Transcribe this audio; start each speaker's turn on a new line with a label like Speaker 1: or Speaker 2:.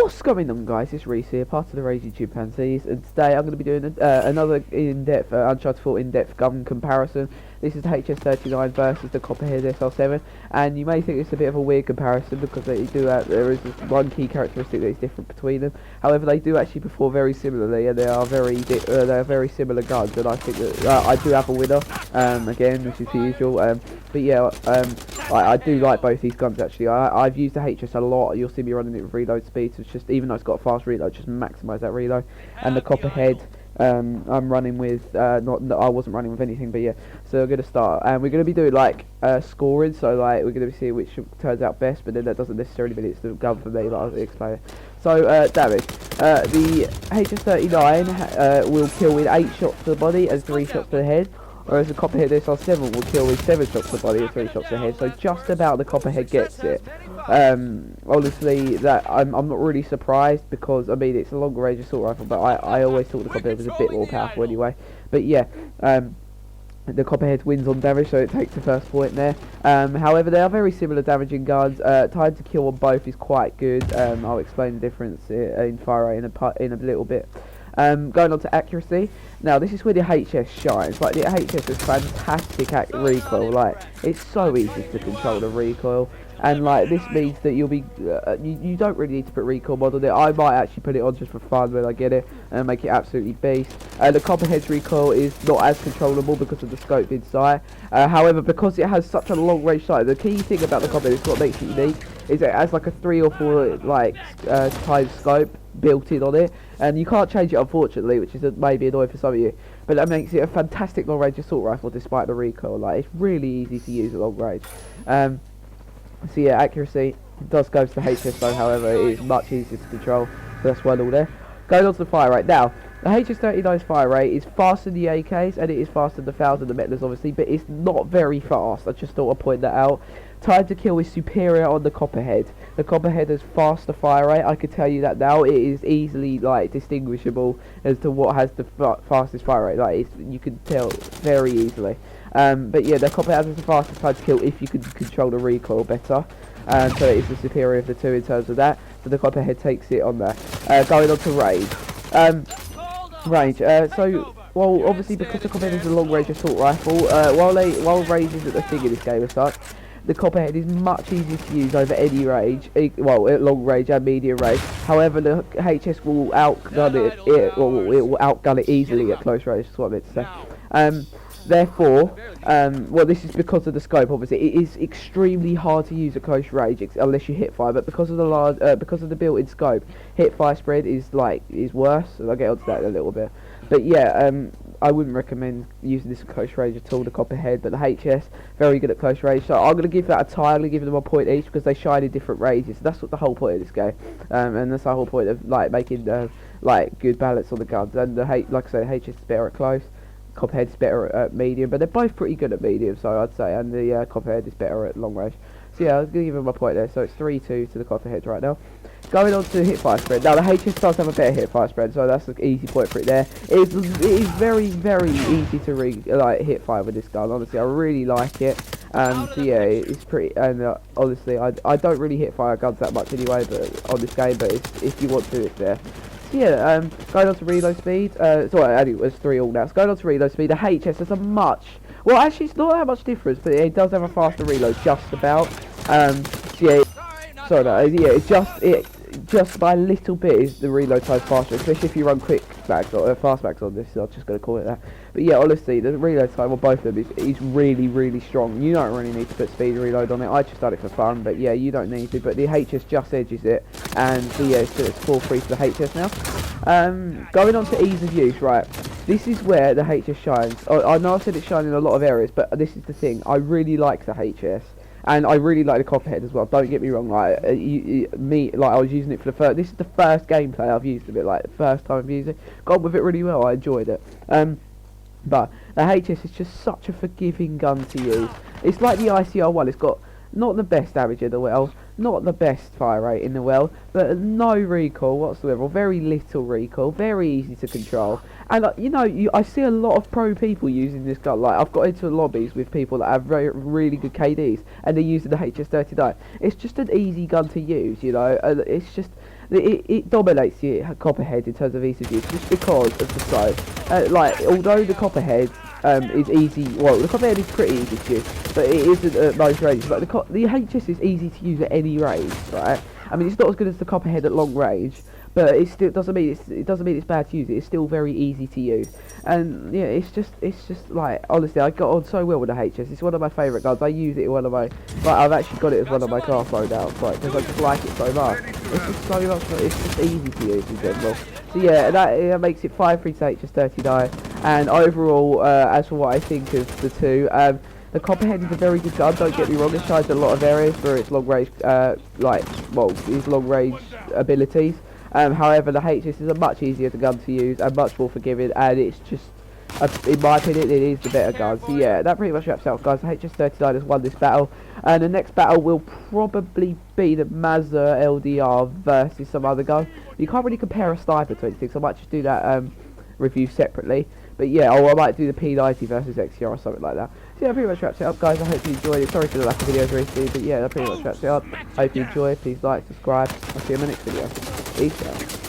Speaker 1: What's going on, guys? It's Rhys here, part of the Rhys YouTube pansies, and today I'm going to be doing another in-depth Uncharted 4 in-depth gun comparison. This is the HS39 versus the Copperhead SR-7, and you may think it's a bit of a weird comparison because there is one key characteristic that is different between them. However, they do actually perform very similarly, and they are very similar guns. And I think that I do have a winner again, which is the usual. But yeah, I do like both these guns actually. I've used the HS a lot. You'll see me running it with reload speed. So it's just, even though it's got a fast reload, just maximise that reload. And the Copperhead, I'm running with I wasn't running with anything, but yeah. So we're gonna start, and we're gonna be doing like scoring. So like we're gonna be seeing which turns out best, but then that doesn't necessarily mean it's the gun for me. Like I'll explain. So damage. The HS39 will kill with 8 shots to the body and 3 shots to the head. Whereas the Copperhead SR-7 will kill with 7 shots to the body and 3 shots to the head, so just about the Copperhead gets it. Honestly, that I'm not really surprised because I mean it's a longer range assault rifle, but I always thought the Copperhead was a bit more powerful anyway. But yeah, the Copperhead wins on damage, so it takes the first point there. However, they are very similar damaging guns. Time to kill on both is quite good. I'll explain the difference in fire rate in a little bit. Going on to accuracy. Now this is where the HS shines. Like the HS is fantastic at recoil. Like it's so easy to control the recoil, and like this means that you'll be you don't really need to put recoil mod on it. I might actually put it on just for fun when I get it and make it absolutely beast. The Copperhead's recoil is not as controllable because of the scope inside. However, because it has such a long range sight, the key thing about the Copperhead is what makes it unique is it has like a 3 or 4 like times scope built in on it, and you can't change it unfortunately, which is maybe annoying for some of you, but that makes it a fantastic long range assault rifle despite the recoil. Like it's really easy to use at long range. So yeah, accuracy does go to the HS though, however it is much easier to control, so that's one all there. Going on to the fire rate. Now the HS39's fire rate is faster than the AKs, and it is faster than the 1000 and the Metlers obviously, but it's not very fast. I just thought I'd point that out. Time to kill is superior on the Copperhead. The Copperhead has faster fire rate, I could tell you that now. It is easily like distinguishable as to what has the fastest fire rate. Like you can tell very easily. But yeah, the Copperhead has the fastest time to kill if you can control the recoil better. So it is the superior of the two in terms of that. So the Copperhead takes it on there. Going on to range. So well, obviously because the Copperhead is a long range assault rifle, while range isn't a thing in this game as such, the Copperhead is much easier to use over any range, well, at long range and medium range. However, the HS will outgun it will outgun it easily at close range. That's what I meant to say. Therefore, well, this is because of the scope. Obviously, it is extremely hard to use at close range unless you hit fire. But because of the because of the built-in scope, hit fire spread is worse. And I'll get onto that in a little bit. But yeah, I wouldn't recommend using this at close range at all, the Copperhead, but the HS, very good at close range. So I'm going to give that a tie. I'm going to give them a point each because they shine in different ranges. So that's what the whole point of this game. And that's the whole point of like making like good balance on the guns. And like I say, the HS is better at close. Copperhead's better at medium, but they're both pretty good at medium, so I'd say, and the Copperhead is better at long range. So yeah, I was going to give him a point there, so it's 3-2 to the Copperhead right now. Going on to hit fire spread. Now the HS does have a better hit fire spread, so that's an easy point for it there. It is very, very easy to hit fire with this gun, honestly. I really like it. So yeah, it's pretty, and honestly, I don't really hit fire guns that much anyway, but on this game, but if you want to, it's there. So yeah, going on to reload speed, sorry, it was 3-3 now. So going on to reload speed, the HS has a much, well actually it's not that much difference, but it does have a faster reload, just about. So yeah, sorry about that, yeah, it's just by a little bit is the reload time faster, especially if you run quick mags or fast mags on this. So I'm just going to call it that. But yeah, honestly, the reload time on both of them is really, really strong. You don't really need to put speed reload on it. I just done it for fun, but yeah, you don't need to. But the HS just edges it, and so yeah, so it's 4-3 for the HS now. Going on to ease of use, right? This is where the HS shines. I know I said it's shining in a lot of areas, but this is the thing. I really like the HS. And I really like the Copperhead as well. Don't get me wrong. Like I was using it for the first. This is the first gameplay I've used of it. Like the first time I've used it, got on with it really well. I enjoyed it. But the HS is just such a forgiving gun to use. It's like the ICR1. It's got not the best damage in the world, not the best fire rate in the world, but no recoil whatsoever, or very little recoil, very easy to control. And you know, I see a lot of pro people using this gun. Like I've got into lobbies with people that have really good KDs, and they're using the HS39. It's just an easy gun to use, you know. It's just, it dominates the Copperhead in terms of ease of use, just because of the size. Like, although the Copperhead is easy, well, the Copperhead is pretty easy to use, but it isn't at most ranges. But the HS is easy to use at any range, right? I mean, it's not as good as the Copperhead at long range, but it still doesn't mean it's bad to use. It's still very easy to use, and yeah, it's just like, honestly, I got on so well with the HS. It's one of my favourite guns. I use it in one of my, like, I've actually got it as one of my class loadouts, right? Because I just like it so much. It's just so much. It's just easy to use in general. So yeah, that makes it 5-3 to HS39. And overall, as for what I think of the two, the Copperhead is a very good gun. Don't get me wrong. It shines in a lot of areas for its long range, its long range abilities. However, the HS is a much easier gun to use and much more forgiving, and it's just, in my opinion, it is the better gun. So yeah, that pretty much wraps it up, guys. The HS39 has won this battle, and the next battle will probably be the Mazda LDR versus some other gun. You can't really compare a sniper to anything, so I might just do that review separately. But yeah, or I might do the P90 versus XCR or something like that. So yeah, that pretty much wraps it up, guys. I hope you enjoyed it. Sorry for the lack of videos recently, but yeah, that pretty much wraps it up. Hope you enjoy. Please like, subscribe. I'll see you in my next video. Peace out.